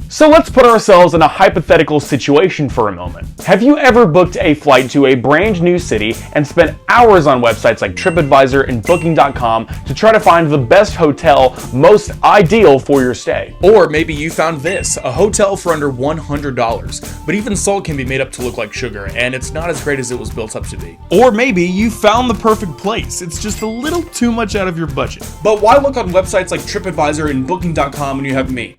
So let's put ourselves in a hypothetical situation for a moment. Have you ever booked a flight to a brand new city and spent hours on websites like TripAdvisor and Booking.com to try to find the best hotel most ideal for your stay? Or maybe you found this, a hotel for under $100, but even salt can be made up to look like sugar, and it's not as great as it was built up to be. Or maybe you found the perfect place, it's just a little too much out of your budget. But why look on websites like TripAdvisor and Booking.com when you have me,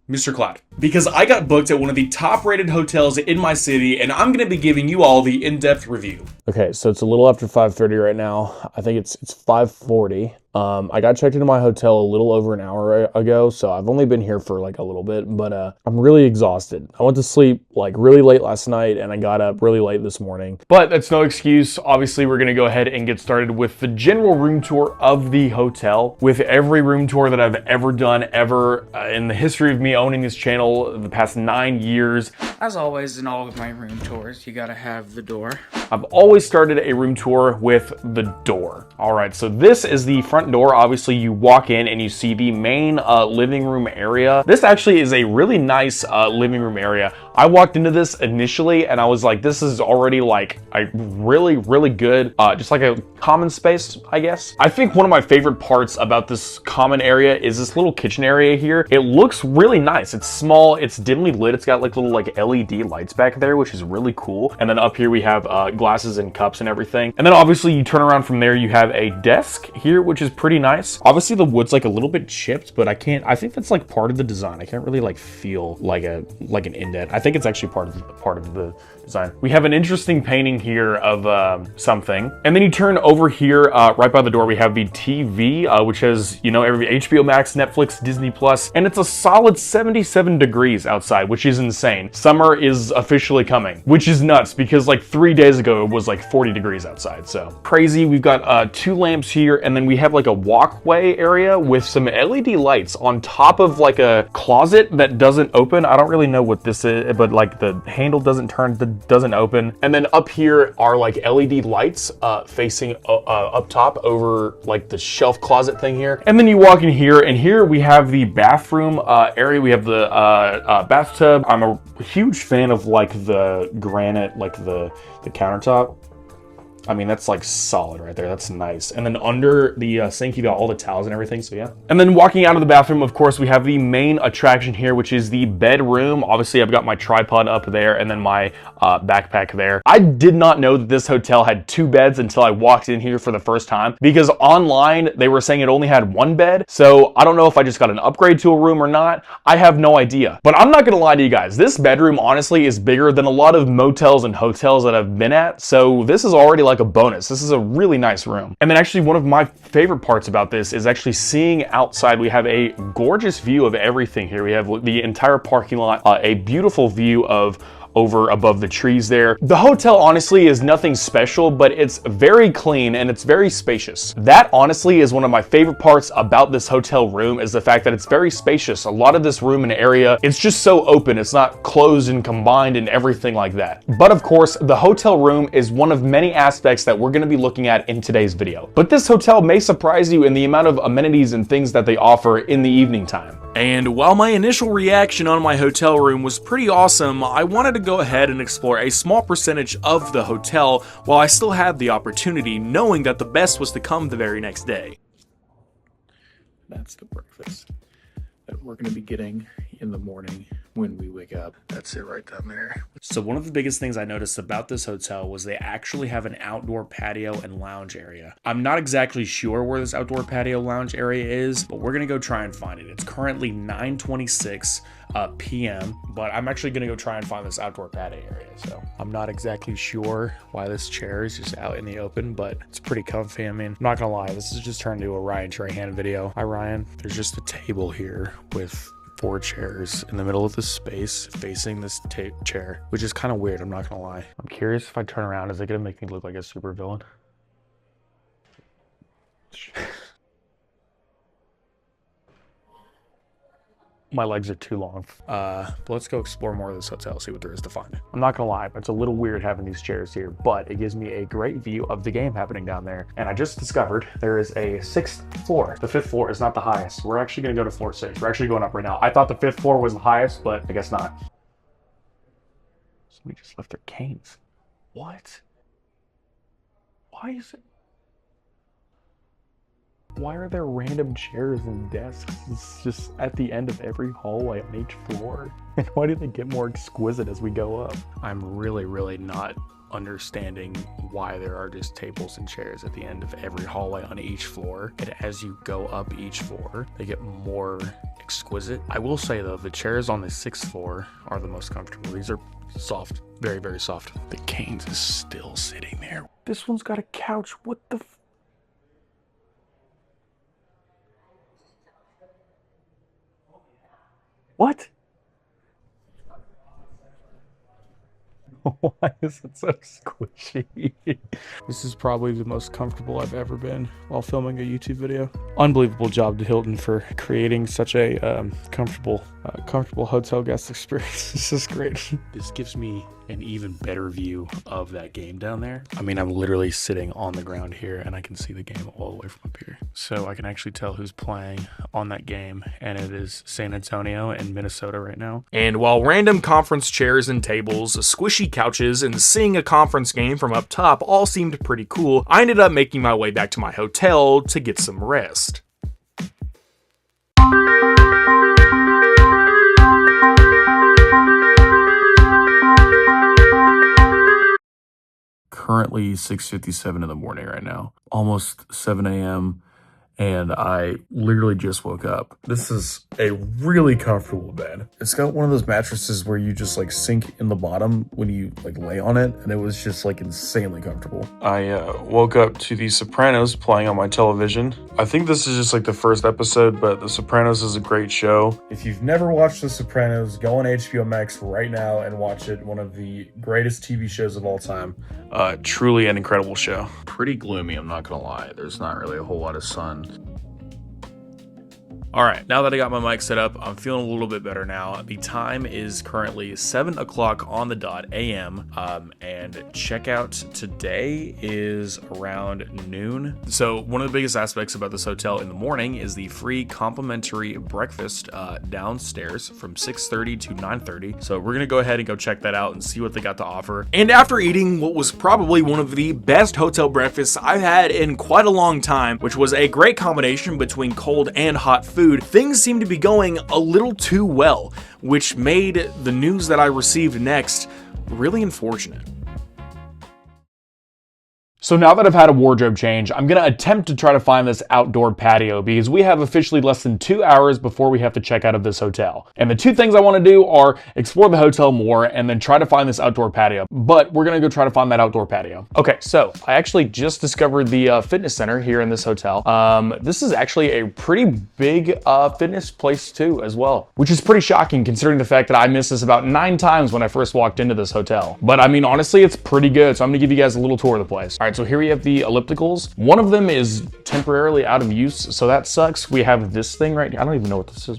MrCloud? Because I got booked at one of the top-rated hotels in my city, and I'm going to be giving you all the in-depth review. Okay, so it's a little after 5:30 right now. I think it's 5:40. I got checked into my hotel a little over an hour ago, so I've only been here for like a little bit, but I'm really exhausted. I went to sleep like really late last night, and I got up really late this morning. But that's no excuse. Obviously, we're gonna go ahead and get started with the general room tour of the hotel. With every room tour that I've ever done in the history of me owning this channel, the past 9 years. As always, in all of my room tours, you gotta have the door. I've always started a room tour with the door. All right, so this is the front door. Obviously, you walk in and you see the main living room area. This actually is a really nice living room area. I walked into this initially and I was like, this is already like a really, really good, just like a common space, I guess. I think one of my favorite parts about this common area is this little kitchen area here. It looks really nice. It's small, it's dimly lit. It's got like little like LED lights back there, which is really cool. And then up here we have glasses and cups and everything. And then obviously you turn around from there, you have a desk here, which is pretty nice. Obviously the wood's like a little bit chipped, but I think that's like part of the design. I can't really like feel like an indent. I think it's actually part of the design. We have an interesting painting here of something. And then you turn over here, right by the door, we have the TV, which has, you know, every HBO Max, Netflix, Disney Plus, and it's a solid 77 degrees outside, which is insane. Summer is officially coming, which is nuts because like 3 days ago, it was like 40 degrees outside. So crazy. We've got 2 lamps here, and then we have like a walkway area with some LED lights on top of like a closet that doesn't open. I don't really know what this is, but like the handle doesn't open. And then up here are like LED lights facing up top over like the shelf closet thing here. And then you walk in here, and here we have the bathroom area. We have the bathtub. I'm a huge fan of like the granite, like the countertop. I mean, that's like solid right there. That's nice. And then under the sink, you got all the towels and everything, so yeah. And then walking out of the bathroom, of course, we have the main attraction here, which is the bedroom. Obviously, I've got my tripod up there and then my backpack there. I did not know that this hotel had 2 beds until I walked in here for the first time, because online, they were saying it only had 1 bed. So I don't know if I just got an upgrade to a room or not. I have no idea. But I'm not gonna lie to you guys. This bedroom, honestly, is bigger than a lot of motels and hotels that I've been at. So this is already like a bonus. This is a really nice room. And then actually one of my favorite parts about this is actually seeing outside. We have a gorgeous view of everything here. We have the entire parking lot, a beautiful view of over above the trees there. The hotel honestly is nothing special, but it's very clean and it's very spacious. That honestly is one of my favorite parts about this hotel room, is the fact that it's very spacious. A lot of this room and area, it's just so open. It's not closed and combined and everything like that. But of course, the hotel room is one of many aspects that we're gonna be looking at in today's video. But this hotel may surprise you in the amount of amenities and things that they offer in the evening time. And while my initial reaction on my hotel room was pretty awesome, I wanted to go ahead and explore a small percentage of the hotel while I still had the opportunity, knowing that the best was to come the very next day. That's the breakfast that we're going to be getting in the morning when we wake up. That's it right down there. So one of the biggest things I noticed about this hotel was they actually have an outdoor patio and lounge area. I'm not exactly sure where this outdoor patio lounge area is, but we're gonna go try and find it. It's currently 9:26 p.m., but I'm actually gonna go try and find this outdoor patio area. So I'm not exactly sure why this chair is just out in the open, but it's pretty comfy. I mean, I'm not gonna lie, this has just turned into a Ryan Trahan video. Hi Ryan. There's just a table here with 4 chairs in the middle of this space facing this chair, which is kind of weird, I'm not gonna lie. I'm curious if I turn around, is it gonna make me look like a super villain? My legs are too long. But let's go explore more of this hotel, see what there is to find. I'm not gonna lie, it's a little weird having these chairs here, but it gives me a great view of the game happening down there. And I just discovered there is a 6th floor. The 5th floor is not the highest. We're actually gonna go to floor 6. We're actually going up right now. I thought the 5th floor was the highest, but I guess not. Somebody just left their canes. What? Why is it? Why are there random chairs and desks? It's just at the end of every hallway on each floor. And why do they get more exquisite as we go up? I'm really not understanding why there are just tables and chairs at the end of every hallway on each floor. And as you go up each floor, they get more exquisite. I will say though, the chairs on the 6th floor are the most comfortable. These are soft, very soft. The canes is still sitting there. This one's got a couch. What the What? Why is it so squishy? This is probably the most comfortable I've ever been while filming a YouTube video. Unbelievable job to Hilton for creating such a comfortable hotel guest experience. This is great. This gives me an even better view of that game down there. I mean, I'm literally sitting on the ground here and I can see the game all the way from up here. So I can actually tell who's playing on that game, and it is San Antonio and Minnesota right now. And while random conference chairs and tables, squishy couches, and seeing a conference game from up top all seemed pretty cool, I ended up making my way back to my hotel to get some rest. Currently 6:57 in the morning right now, almost 7 a.m. and I literally just woke up. This is a really comfortable bed. It's got one of those mattresses where you just like sink in the bottom when you like lay on it, and it was just like insanely comfortable. I woke up to The Sopranos playing on my television. I think this is just like the first episode, but The Sopranos is a great show. If you've never watched The Sopranos, go on HBO Max right now and watch it. One of the greatest TV shows of all time. Truly an incredible show. Pretty gloomy, I'm not gonna lie. There's not really a whole lot of sun. All right, now that I got my mic set up, I'm feeling a little bit better now. The time is currently 7 o'clock on the dot a.m. And checkout today is around noon. So one of the biggest aspects about this hotel in the morning is the free complimentary breakfast downstairs from 6:30 to 9:30. So we're gonna go ahead and go check that out and see what they got to offer. And after eating what was probably one of the best hotel breakfasts I've had in quite a long time, which was a great combination between cold and hot food, things seemed to be going a little too well, which made the news that I received next really unfortunate. So now that I've had a wardrobe change, I'm going to attempt to try to find this outdoor patio because we have officially less than 2 hours before we have to check out of this hotel. And the two things I want to do are explore the hotel more and then try to find this outdoor patio. But we're going to go try to find that outdoor patio. Okay, so I actually just discovered the fitness center here in this hotel. This is actually a pretty big fitness place too as well, which is pretty shocking considering the fact that I missed this about 9 times when I first walked into this hotel. But I mean, honestly, it's pretty good. So I'm going to give you guys a little tour of the place. All right, so here we have the ellipticals. One of them is temporarily out of use, so that sucks. We have this thing right here. I don't even know what this is.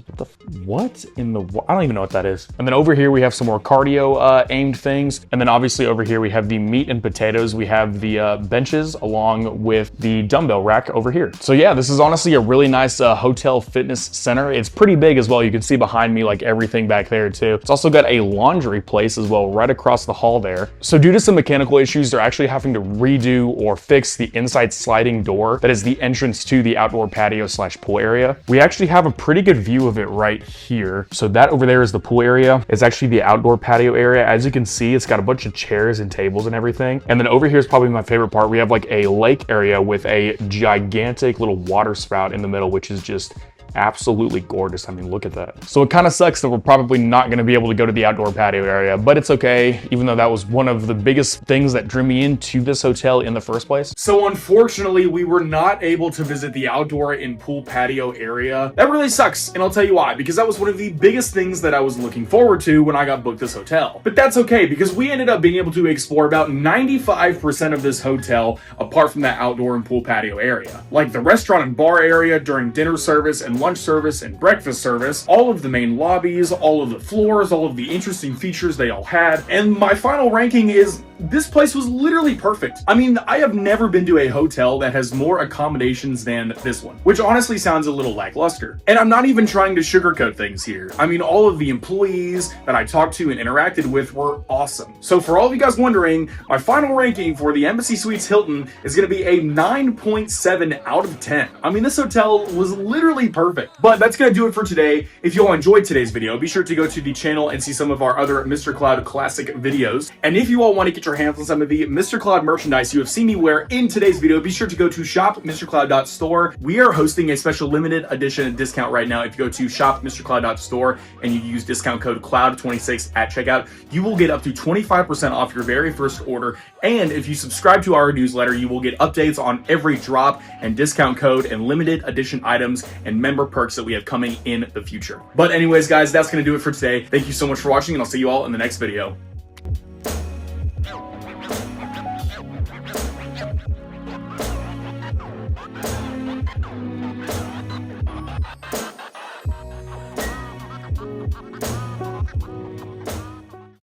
What in the, I don't even know what that is. And then over here we have some more cardio aimed things. And then obviously over here we have the meat and potatoes. We have the benches along with the dumbbell rack over here. So yeah, this is honestly a really nice hotel fitness center. It's pretty big as well. You can see behind me like everything back there too. It's also got a laundry place as well right across the hall there. So due to some mechanical issues, they're actually having to redo or fix the inside sliding door that is the entrance to the outdoor patio / pool area. We actually have a pretty good view of it right here. So that over there is the pool area. It's actually the outdoor patio area. As you can see, it's got a bunch of chairs and tables and everything. And then over here is probably my favorite part. We have like a lake area with a gigantic little water spout in the middle, which is just absolutely gorgeous. I mean, look at that. So it kind of sucks that we're probably not going to be able to go to the outdoor patio area, but it's okay, even though that was one of the biggest things that drew me into this hotel in the first place. So unfortunately, we were not able to visit the outdoor and pool patio area. That really sucks, and I'll tell you why, because that was one of the biggest things that I was looking forward to when I got booked this hotel. But that's okay, because we ended up being able to explore about 95% of this hotel apart from that outdoor and pool patio area. Like the restaurant and bar area during dinner service and lunch service and breakfast service, all of the main lobbies, all of the floors, all of the interesting features they all had. And my final ranking is this place was literally perfect. I mean, I have never been to a hotel that has more accommodations than this one, which honestly sounds a little lackluster. And I'm not even trying to sugarcoat things here. I mean, all of the employees that I talked to and interacted with were awesome. So for all of you guys wondering, my final ranking for the Embassy Suites Hilton is going to be a 9.7 out of 10. I mean, this hotel was literally perfect. But that's going to do it for today. If you all enjoyed today's video, be sure to go to the channel and see some of our other MrCloud classic videos. And if you all want to get your hands on some of the MrCloud merchandise you have seen me wear in today's video, be sure to go to shop.mrcloud.store. We are hosting a special limited edition discount right now. If you go to shop.mrcloud.store and you use discount code CLOUD26 at checkout, you will get up to 25% off your very first order. And if you subscribe to our newsletter, you will get updates on every drop and discount code and limited edition items and member perks that we have coming in the future. But anyways, guys, that's going to do it for today. Thank you so much for watching, and I'll see you all in the next video.